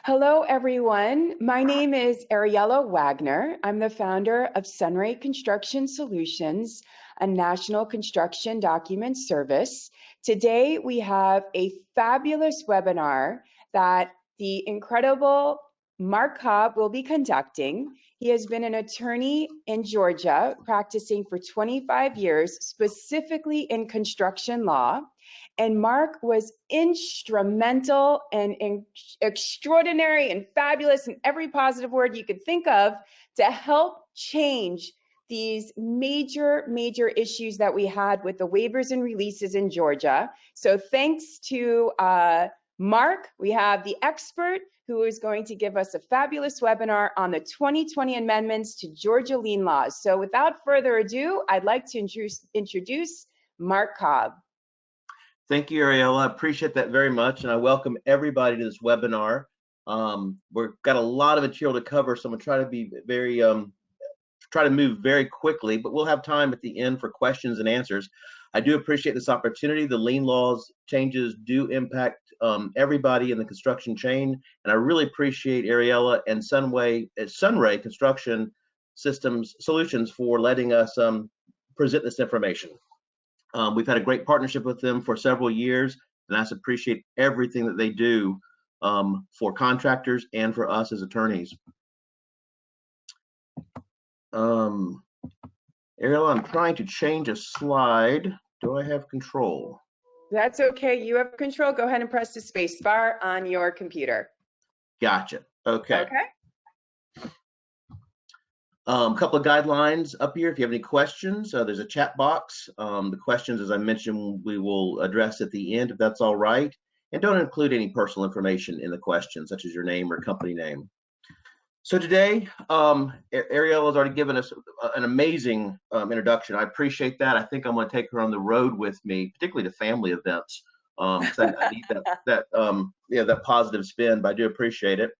Hello, everyone. My name is Ariella Wagner. I'm the founder of SunRay Construction Solutions, a national construction document service. Today, we have a fabulous webinar that the incredible Mark Cobb will be conducting. He has been an attorney in Georgia, practicing for 25 years, specifically in construction law. And Mark was instrumental and extraordinary and fabulous and every positive word you could think of to help change these major issues that we had with the waivers and releases in Georgia. So thanks to Mark, we have the expert who is going to give us a fabulous webinar on the 2020 amendments to Georgia lien laws. So without further ado, I'd like to introduce Mark Cobb. Thank you, Ariella. I appreciate that very much, and I welcome everybody to this webinar. We've got a lot of material to cover, so I'm gonna try to be very try to move very quickly, but we'll have time at the end for questions and answers. I do appreciate this opportunity. The lien laws changes do impact everybody in the construction chain, and I really appreciate Ariella and SunRay Construction Solutions for letting us present this information. We've had a great partnership with them for several years, and I just appreciate everything that they do for contractors and for us as attorneys. Ariel, I'm trying to change a slide. Do I have control? That's okay. You have control. Go ahead and press the space bar on your computer. Gotcha. Okay. A couple of guidelines up here. If you have any questions, there's a chat box. The questions, as I mentioned, we will address at the end, if that's all right. And don't include any personal information in the question, such as your name or company name. So today, Ariel has already given us an amazing introduction. I appreciate that. I think I'm going to take her on the road with me, particularly to family events. I need that positive spin, but I do appreciate it.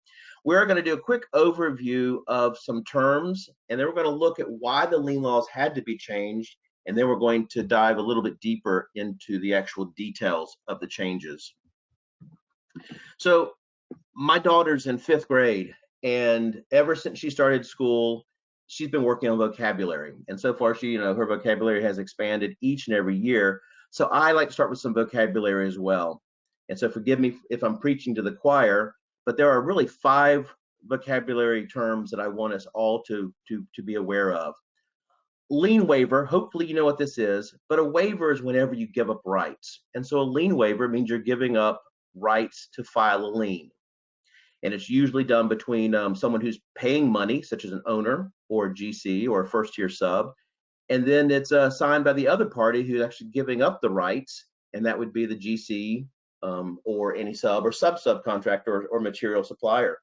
We're going to do a quick overview of some terms, and then we're going to look at why the lien laws had to be changed, and then we're going to dive a little bit deeper into the actual details of the changes. So my daughter's in 5th grade, and ever since she started school, she's been working on vocabulary. And so far, her vocabulary has expanded each and every year. So I like to start with some vocabulary as well. And so forgive me if I'm preaching to the choir, but there are really 5 vocabulary terms that I want us all to be aware of. Lien waiver, hopefully you know what this is, but a waiver is whenever you give up rights. And so a lien waiver means you're giving up rights to file a lien. And it's usually done between someone who's paying money, such as an owner or a GC or a first-tier sub, and then it's signed by the other party who's actually giving up the rights, and that would be the GC, or any sub or subcontractor or material supplier.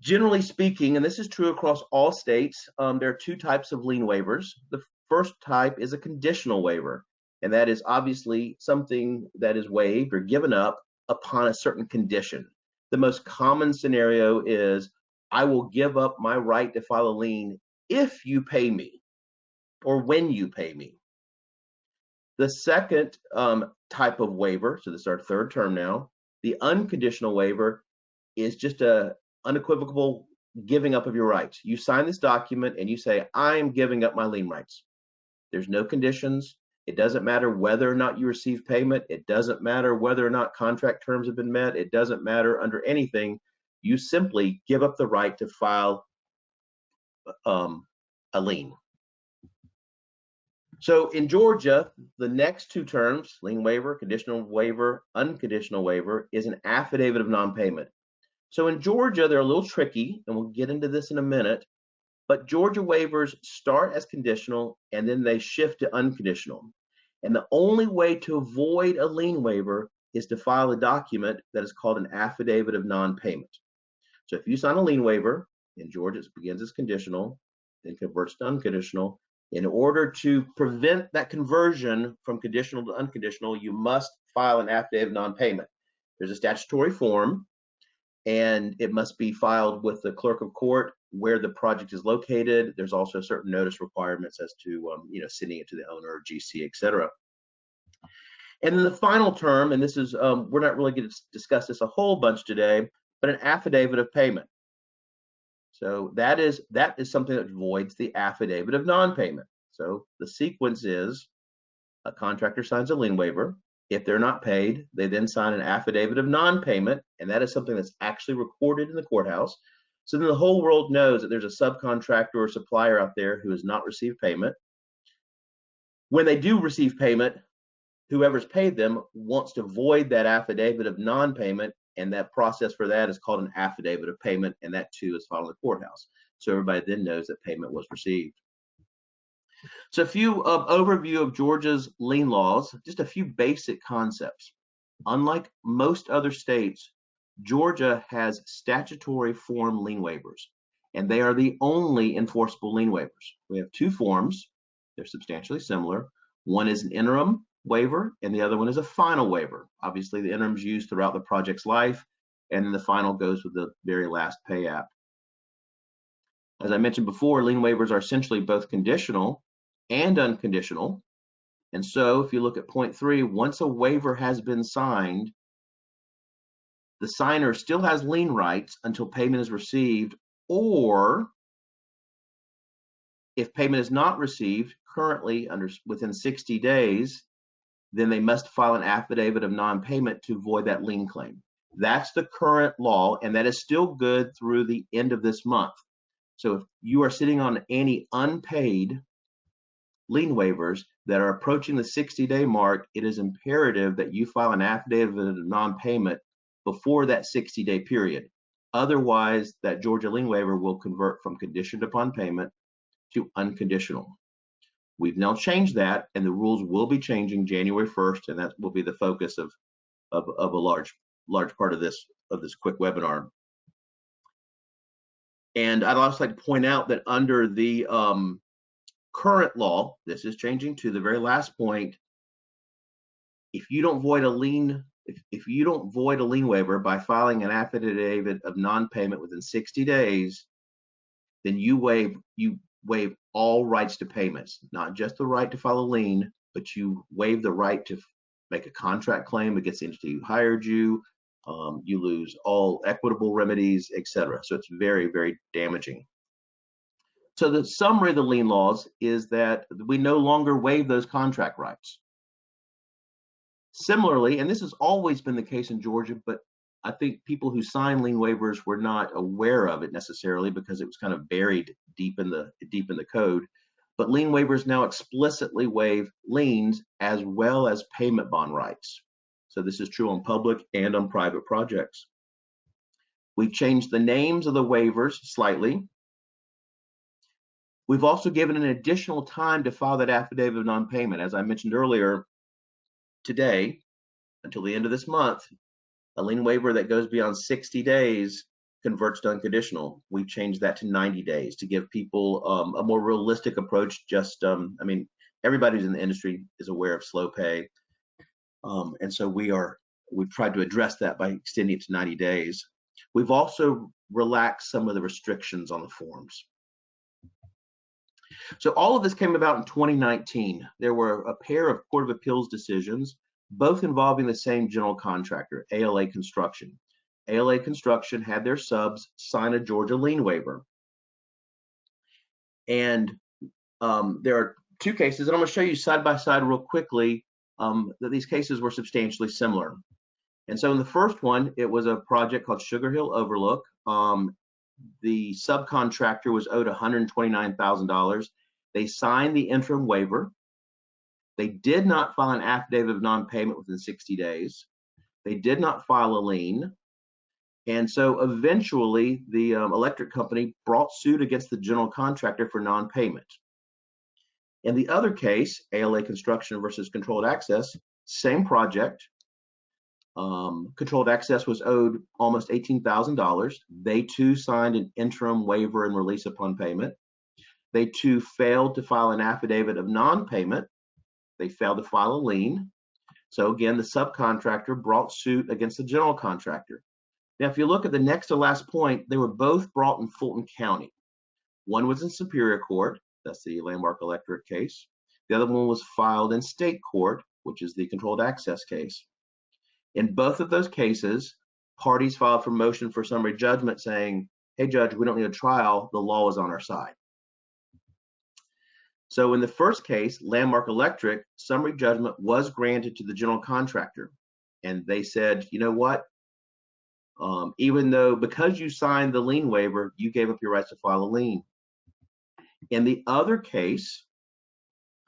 Generally speaking, and this is true across all states, there are 2 types of lien waivers. The first type is a conditional waiver, and that is obviously something that is waived or given up upon a certain condition. The most common scenario is, I will give up my right to file a lien if you pay me or when you pay me. The second type of waiver, so this is our 3rd term now, the unconditional waiver is just a unequivocal giving up of your rights. You sign this document and you say, I'm giving up my lien rights. There's no conditions. It doesn't matter whether or not you receive payment. It doesn't matter whether or not contract terms have been met. It doesn't matter under anything. You simply give up the right to file a lien. So in Georgia, the next 2 terms, lien waiver, conditional waiver, unconditional waiver, is an affidavit of non-payment. So in Georgia, they're a little tricky, and we'll get into this in a minute, but Georgia waivers start as conditional, and then they shift to unconditional. And the only way to avoid a lien waiver is to file a document that is called an affidavit of non-payment. So if you sign a lien waiver, in Georgia it begins as conditional, then converts to unconditional. In order to prevent that conversion from conditional to unconditional, you must file an affidavit of non-payment. There's a statutory form, and it must be filed with the clerk of court where the project is located. There's also certain notice requirements as to sending it to the owner or GC, etc. And then the final term, and this is we're not really going to discuss this a whole bunch today, but an affidavit of payment. So that is something that voids the affidavit of non-payment. So the sequence is a contractor signs a lien waiver. If they're not paid, they then sign an affidavit of non-payment, and that is something that's actually recorded in the courthouse. So then the whole world knows that there's a subcontractor or supplier out there who has not received payment. When they do receive payment, whoever's paid them wants to void that affidavit of non-payment, and that process for that is called an affidavit of payment, and that too is filed in the courthouse. So everybody then knows that payment was received. So a few overview of Georgia's lien laws, just a few basic concepts. Unlike most other states, Georgia has statutory form lien waivers, and they are the only enforceable lien waivers. We have two forms. They're substantially similar. One is an interim waiver, and the other one is a final waiver. Obviously, the interim is used throughout the project's life, and then the final goes with the very last pay app. As I mentioned before, lien waivers are essentially both conditional and unconditional. And so if you look at point 3, once a waiver has been signed, the signer still has lien rights until payment is received, or if payment is not received currently within 60 days, then they must file an affidavit of non-payment to void that lien claim. That's the current law, and that is still good through the end of this month. So if you are sitting on any unpaid lien waivers that are approaching the 60-day mark, it is imperative that you file an affidavit of non-payment before that 60-day period. Otherwise, that Georgia lien waiver will convert from conditioned upon payment to unconditional. We've now changed that, and the rules will be changing January 1st, and that will be the focus of a large part of this quick webinar. And I'd also like to point out that under the current law, this is changing to the very last point. If you don't void a lien, if you don't void a lien waiver by filing an affidavit of non-payment within 60 days, then you waive all rights to payments, not just the right to file a lien, but you waive the right to make a contract claim against the entity who hired you. You lose all equitable remedies, etc. So it's very, very damaging. So the summary of the lien laws is that we no longer waive those contract rights. Similarly, and this has always been the case in Georgia, but I think people who sign lien waivers were not aware of it necessarily because it was kind of buried deep in the code. But lien waivers now explicitly waive liens as well as payment bond rights. So this is true on public and on private projects. We've changed the names of the waivers slightly. We've also given an additional time to file that affidavit of non-payment. As I mentioned earlier, today, until the end of this month, a lien waiver that goes beyond 60 days converts to unconditional. We've changed that to 90 days to give people a more realistic approach. I mean, everybody who's in the industry is aware of slow pay. And so we've tried to address that by extending it to 90 days. We've also relaxed some of the restrictions on the forms. So all of this came about in 2019. There were a pair of Court of Appeals decisions, both involving the same general contractor, ALA Construction. ALA Construction had their subs sign a Georgia lien waiver. And there are two cases, and I'm going to show you side by side real quickly that these cases were substantially similar. And so in the first one, it was a project called Sugar Hill Overlook. The subcontractor was owed $129,000. They signed the interim waiver. They did not file an affidavit of non-payment within 60 days. They did not file a lien. And so eventually the electric company brought suit against the general contractor for non-payment. In the other case, ALA Construction versus Controlled Access, same project. Controlled Access was owed almost $18,000. They too signed an interim waiver and release upon payment. They too failed to file an affidavit of non-payment. They failed to file a lien. So again, the subcontractor brought suit against the general contractor. Now, if you look at the next to last point, they were both brought in Fulton County. One was in Superior Court, that's the Landmark Electric case. The other one was filed in state court, which is the Controlled Access case. In both of those cases, parties filed for motion for summary judgment saying, hey, judge, we don't need a trial. The law is on our side. So in the first case, Landmark Electric, summary judgment was granted to the general contractor. And they said, you know what? Even though, because you signed the lien waiver, you gave up your rights to file a lien. In the other case,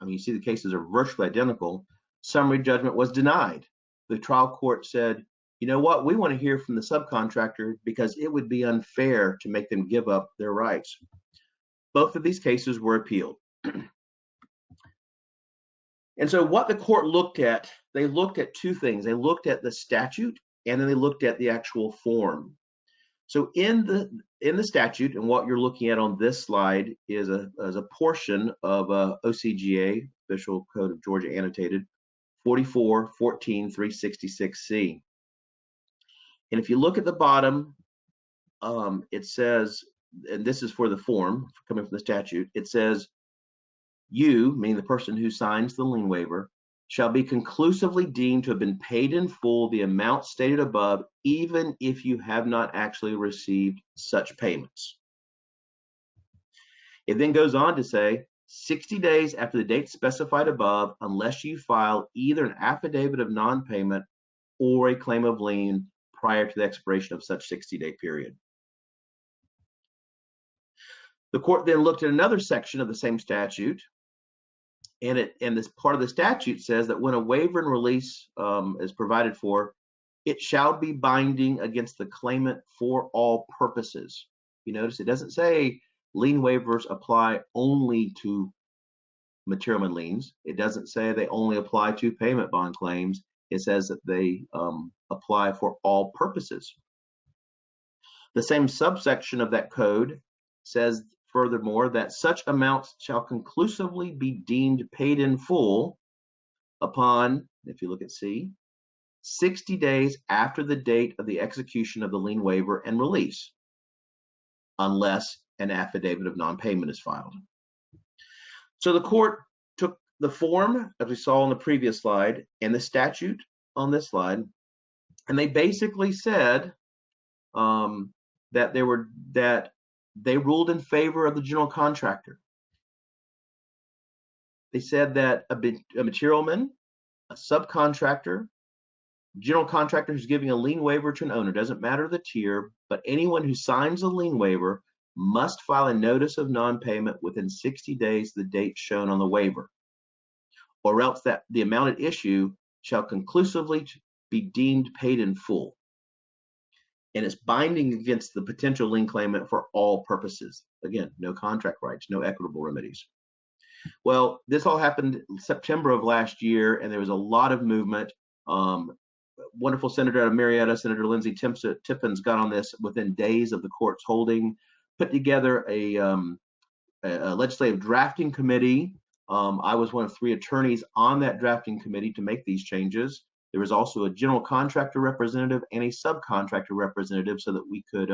I mean, you see the cases are virtually identical, summary judgment was denied. The trial court said, you know what? We want to hear from the subcontractor because it would be unfair to make them give up their rights. Both of these cases were appealed. And so what the court looked at, they looked at two things. They looked at the statute and then they looked at the actual form. So in the statute, and what you're looking at on this slide is a portion of OCGA, Official Code of Georgia Annotated, 44-14-366C. And if you look at the bottom, it says, and this is for the form coming from the statute, it says, you, meaning the person who signs the lien waiver, shall be conclusively deemed to have been paid in full the amount stated above, even if you have not actually received such payments. It then goes on to say, 60 days after the date specified above, unless you file either an affidavit of non-payment or a claim of lien prior to the expiration of such 60-day period. The court then looked at another section of the same statute, and this part of the statute says that when a waiver and release is provided for, it shall be binding against the claimant for all purposes. You notice it doesn't say lien waivers apply only to material and liens. It doesn't say they only apply to payment bond claims. It says that they apply for all purposes. The same subsection of that code says furthermore that such amounts shall conclusively be deemed paid in full upon, if you look at C, 60 days after the date of the execution of the lien waiver and release, unless an affidavit of non-payment is filed. So the court took the form, as we saw on the previous slide, and the statute on this slide, and they basically said that they ruled in favor of the general contractor. They said that a materialman, a subcontractor, general contractor who's giving a lien waiver to an owner, doesn't matter the tier, but anyone who signs a lien waiver must file a notice of non-payment within 60 days of the date shown on the waiver, or else that the amount at issue shall conclusively be deemed paid in full. And it's binding against the potential lien claimant for all purposes. Again, no contract rights, no equitable remedies. Well, this all happened in September of last year, and there was a lot of movement. Wonderful Senator out of Marietta, Senator Lindsey Tippins, got on this within days of the court's holding, put together a legislative drafting committee. I was one of 3 attorneys on that drafting committee to make these changes. There was also a general contractor representative and a subcontractor representative so that we could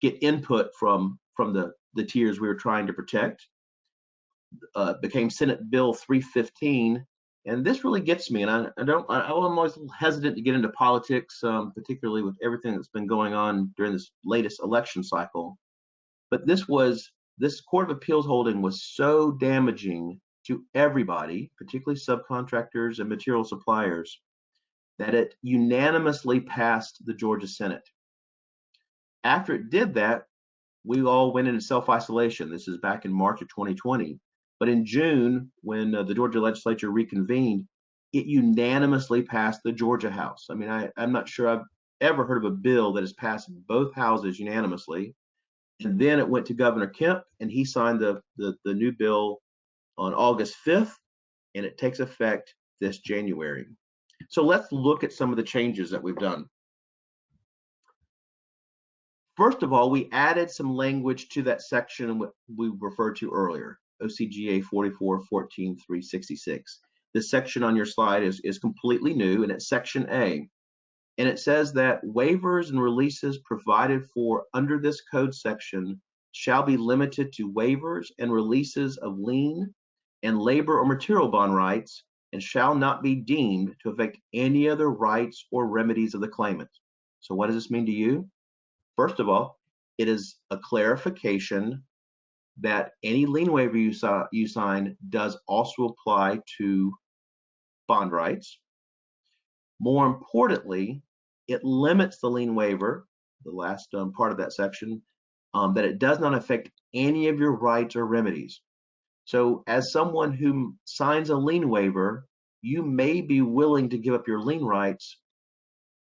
get input from the tiers we were trying to protect. Became Senate Bill 315, and this really gets me. And I'm always hesitant to get into politics, particularly with everything that's been going on during this latest election cycle. But this Court of Appeals holding was so damaging to everybody, particularly subcontractors and material suppliers, that it unanimously passed the Georgia Senate. After it did that, we all went into self-isolation. This is back in March of 2020. But in June, when the Georgia legislature reconvened, it unanimously passed the Georgia House. I mean, I'm not sure I've ever heard of a bill that has passed both houses unanimously. And then it went to Governor Kemp, and he signed the new bill on August 5th, and it takes effect this January. So let's look at some of the changes that we've done. First of all, we added some language to that section we referred to earlier, OCGA 44-14-366. This section on your slide is completely new, and it's Section A. And it says that waivers and releases provided for under this code section shall be limited to waivers and releases of lien and labor or material bond rights, and shall not be deemed to affect any other rights or remedies of the claimant. So what does this mean to you? First of all, it is a clarification that any lien waiver you sign does also apply to bond rights. More importantly, it limits the lien waiver, the last part of that section, that it does not affect any of your rights or remedies. So as someone who signs a lien waiver, you may be willing to give up your lien rights,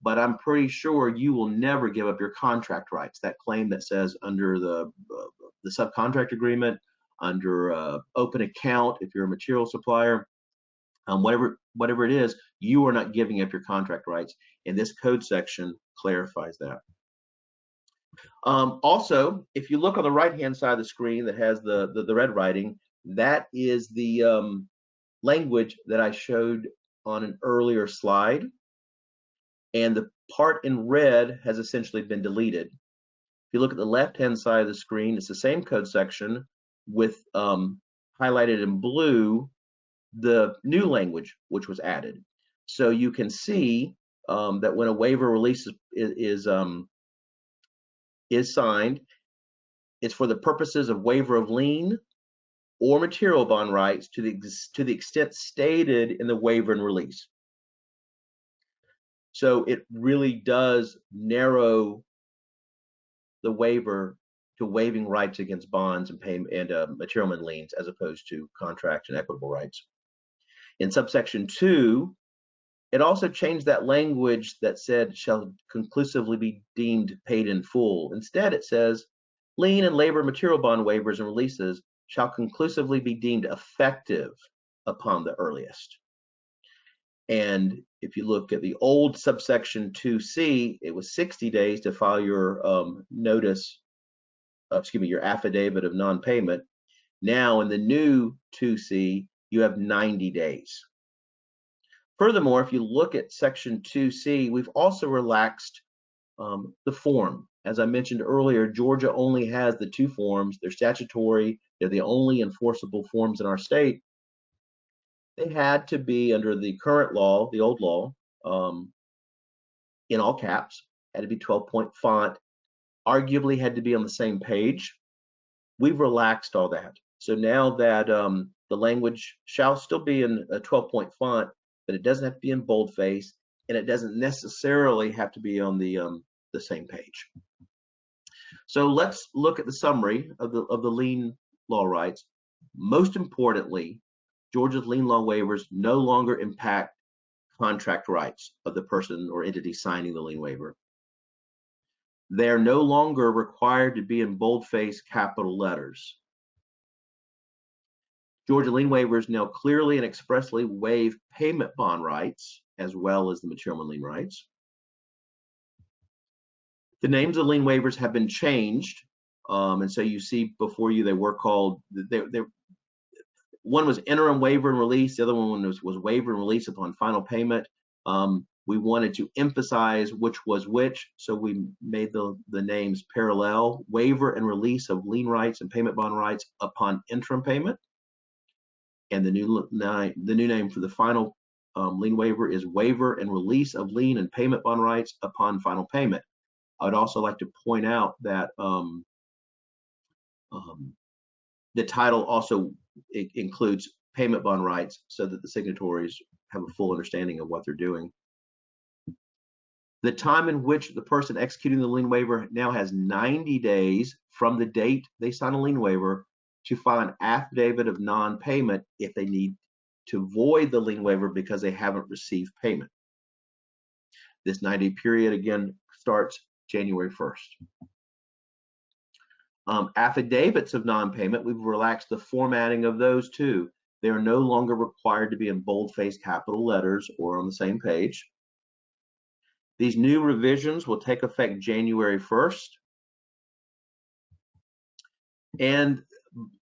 but I'm pretty sure you will never give up your contract rights, that claim that says under the subcontract agreement, under open account if you're a material supplier, whatever it is, you are not giving up your contract rights. And this code section clarifies that. Also, if you look on the right-hand side of the screen that has the red writing, that is the language that I showed on an earlier slide. And the part in red has essentially been deleted. If you look at the left-hand side of the screen, it's the same code section with highlighted in blue the new language which was added. So you can see that when a waiver release is signed, it's for the purposes of waiver of lien or material bond rights to the extent stated in the waiver and release. So it really does narrow the waiver to waiving rights against bonds and payment and material and liens, as opposed to contract and equitable rights. In subsection 2, it also changed that language that said shall conclusively be deemed paid in full. Instead, it says lien and labor material bond waivers and releases shall conclusively be deemed effective upon the earliest. And if you look at the old subsection 2C, it was 60 days to file your your affidavit of non-payment. Now in the new 2C, you have 90 days. Furthermore, if you look at section 2C, we've also relaxed the form. As I mentioned earlier, Georgia only has the 2 forms. They're statutory. They're the only enforceable forms in our state. They had to be, under the current law, the old law, in all caps, had to be 12-point font, arguably had to be on the same page. We've relaxed all that. So now that the language shall still be in a 12-point font, but it doesn't have to be in boldface, and it doesn't necessarily have to be on the same page. So let's look at the summary of the lien law rights. Most importantly, Georgia's lien law waivers no longer impact contract rights of the person or entity signing the lien waiver. They are no longer required to be in boldface capital letters. Georgia lien waivers now clearly and expressly waive payment bond rights as well as the material and lien rights. The names of lien waivers have been changed, and so you see before you they were called. One was interim waiver and release. The other one was waiver and release upon final payment. We wanted to emphasize which was which, so we made the names parallel: waiver and release of lien rights and payment bond rights upon interim payment. And the new name for the final lien waiver is waiver and release of lien and payment bond rights upon final payment. I would also like to point out that the title also includes payment bond rights so that the signatories have a full understanding of what they're doing. The time in which the person executing the lien waiver now has 90 days from the date they sign a lien waiver to file an affidavit of non-payment if they need to void the lien waiver because they haven't received payment. This 90-day period again starts January 1st. Affidavits of non-payment, we've relaxed the formatting of those too. They are no longer required to be in boldface capital letters or on the same page. These new revisions will take effect January 1st. And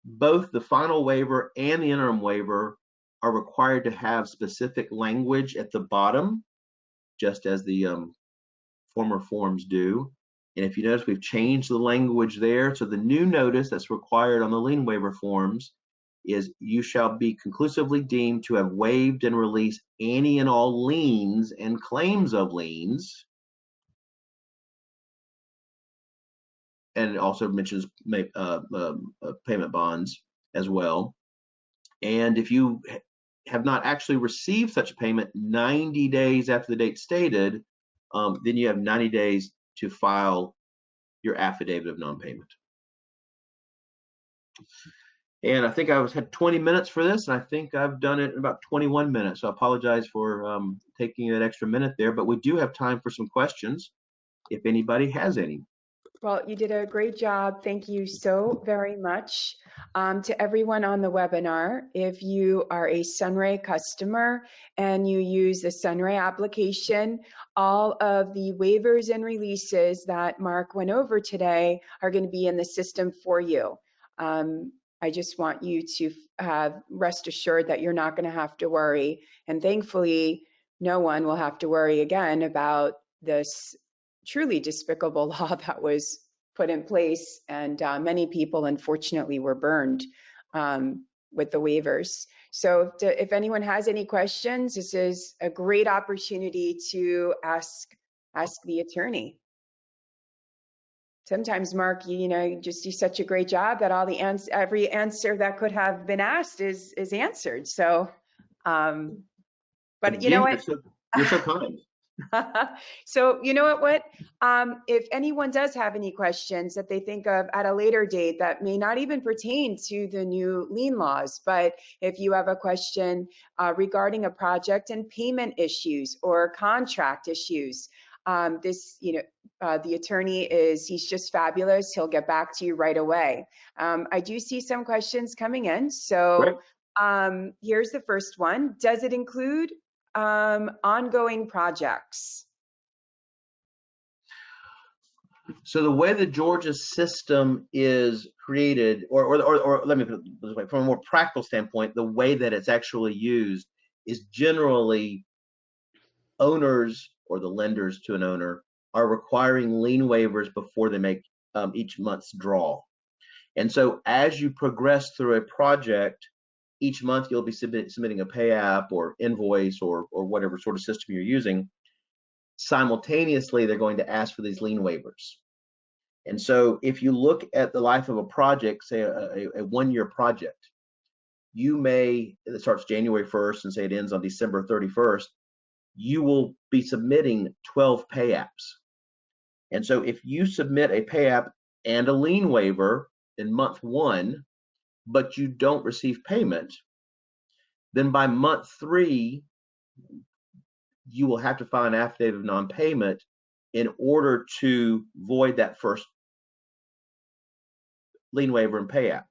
both the final waiver and the interim waiver are required to have specific language at the bottom, just as the former forms do. And if you notice, we've changed the language there. So the new notice that's required on the lien waiver forms is you shall be conclusively deemed to have waived and released any and all liens and claims of liens and it also mentions payment bonds as well. And if you have not actually received such a payment 90 days after the date stated, then you have 90 days to file your affidavit of non-payment. And I think I had 20 minutes for this, and I think I've done it in about 21 minutes. So I apologize for taking that extra minute there, but we do have time for some questions if anybody has any. Well, you did a great job. Thank you so very much. To everyone on the webinar, if you are a SunRay customer and you use the SunRay application, all of the waivers and releases that Mark went over today are going to be in the system for you. I just want you to rest assured that you're not going to have to worry. And thankfully, no one will have to worry again about this truly despicable law that was put in place, and many people unfortunately were burned with the waivers. So if anyone has any questions, this is a great opportunity to ask the attorney. Sometimes, Mark, you just do such a great job that every answer that could have been asked is answered. So, but again, you know what? You're so kind. So you know what? If anyone does have any questions that they think of at a later date that may not even pertain to the new lien laws, but if you have a question regarding a project and payment issues or contract issues, the attorney he's just fabulous. He'll get back to you right away. I do see some questions coming in. So here's the first one. Does it include ongoing projects? So the way the Georgia system is created, or let me put it this way, from a more practical standpoint, the way that it's actually used is generally owners or the lenders to an owner are requiring lien waivers before they make each month's draw. And so as you progress through a project, each month you'll be submitting a pay app or invoice or whatever sort of system you're using. Simultaneously, they're going to ask for these lien waivers. And so if you look at the life of a project, say a one-year project, it starts January 1st and say it ends on December 31st, you will be submitting 12 pay apps. And so if you submit a pay app and a lien waiver in month 1, but you don't receive payment, then by month 3, you will have to file an affidavit of non-payment in order to void that first lien waiver and pay app.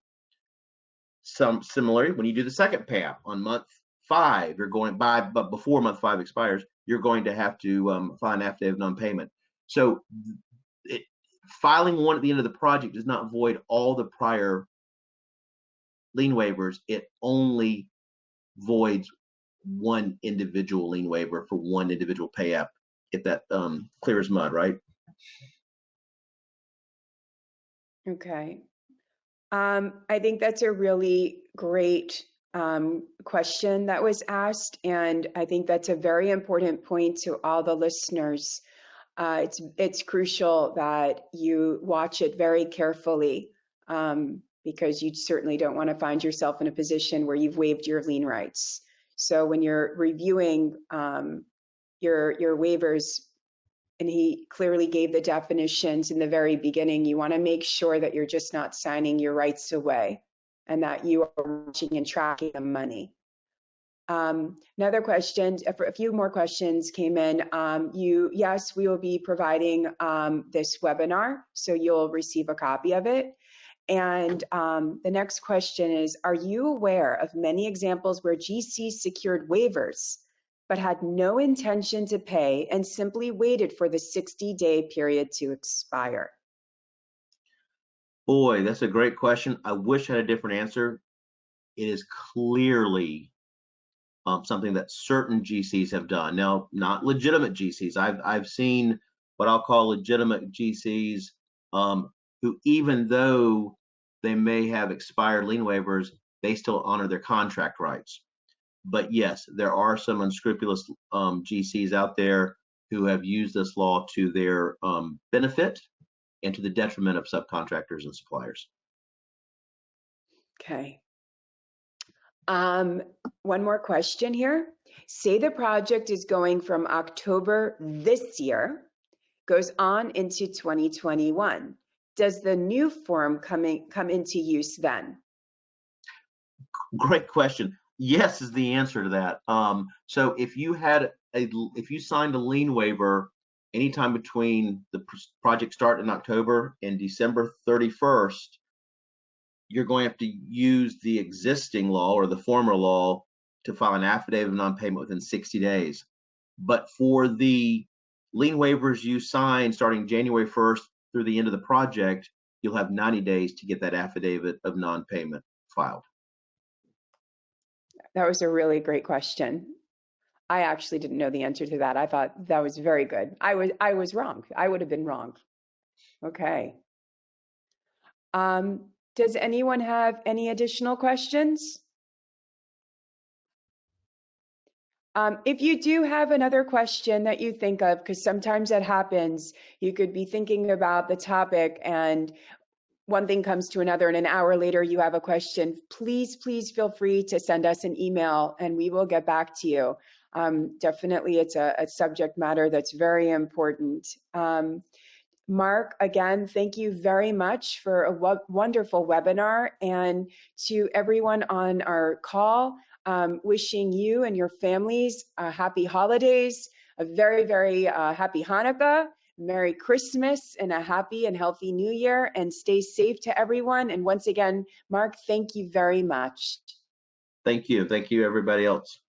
Similarly, when you do the second pay app on month 5, but before month 5 expires, you're going to have to file an affidavit of non-payment. So filing one at the end of the project does not void all the prior lien waivers. It only voids one individual lien waiver for one individual pay app, if that clear as mud, right? Okay. I think that's a really great question that was asked, and I think that's a very important point to all the listeners. It's crucial that you watch it very carefully, because you certainly don't want to find yourself in a position where you've waived your lien rights. So when you're reviewing your waivers, and he clearly gave the definitions in the very beginning, you want to make sure that you're just not signing your rights away and that you are watching and tracking the money. Another question, a few more questions came in. Yes, we will be providing this webinar, so you'll receive a copy of it. And the next question is, are you aware of many examples where GCs secured waivers but had no intention to pay and simply waited for the 60-day period to expire? Boy, that's a great question. I wish I had a different answer. It is clearly something that certain GCs have done. Now, not legitimate GCs. I've seen what I'll call legitimate GCs who, even though they may have expired lien waivers, they still honor their contract rights. But yes, there are some unscrupulous GCs out there who have used this law to their benefit and to the detriment of subcontractors and suppliers. Okay. One more question here. Say the project is going from October this year, goes on into 2021. Does the new form come into use then? Great question. Yes is the answer to that. So if you signed a lien waiver anytime between the project start in October and December 31st, you're going to have to use the existing law or the former law to file an affidavit of non-payment within 60 days. But for the lien waivers you sign starting January 1st through the end of the project, you'll have 90 days to get that affidavit of non-payment filed. That was a really great question. I actually didn't know the answer to that. I thought that was very good. I was wrong. I would have been wrong. Okay. Does anyone have any additional questions? If you do have another question that you think of, because sometimes that happens, you could be thinking about the topic and one thing comes to another and an hour later you have a question, please feel free to send us an email and we will get back to you. Definitely it's a subject matter that's very important. Mark, again, thank you very much for a wonderful webinar, and to everyone on our call, wishing you and your families happy holidays, a very happy Hanukkah, Merry Christmas, and a happy and healthy New Year, and stay safe to everyone. And once again, Mark, thank you very much. Thank you. Thank you, everybody else.